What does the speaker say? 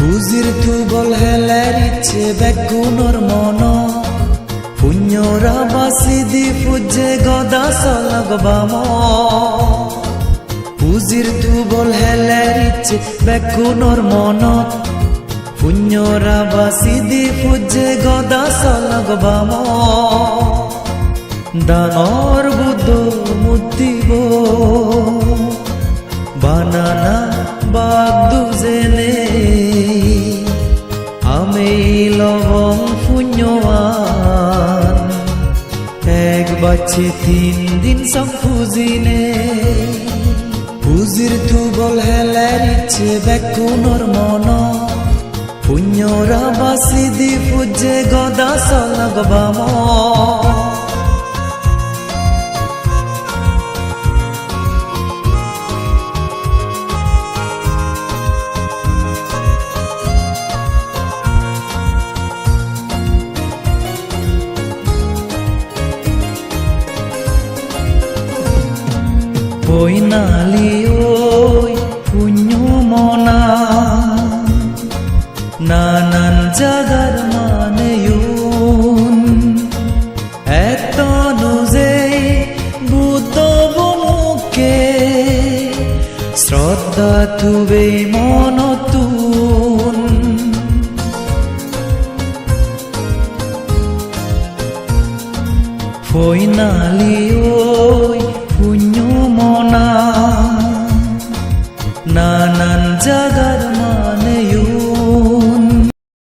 বুজির তুবল হেলার ইচ্ছে বেগুনর মন পুণ্যরা বাসি দি ফুজে গদা সলগ বাম বুজির তুবল হেলার ইচ্ছে বেগুনর মন পুণ্যরা বাসি দি ফুজে গদা সলগ বাম ডাঙর বুদ্ধ মুতিব বানানা বাগদু জেনে আমি লবং পুণ্যবান এক বাচ্চে 3 দিন সম্পুজিনে বুজির তুবল হেলার ইচ্ছে বেকুনর মন পুণ্যরা বাসি দি ফুজে গদা সলগ বাম ওই নালি ওই পুণ্য মনা নানান জাগার মানে এত নুজে বুদ্ধ মুখে শ্রদ্ধা তুবে মনতুন ওই নালি ওই পুণ্য মনা নানান জাগার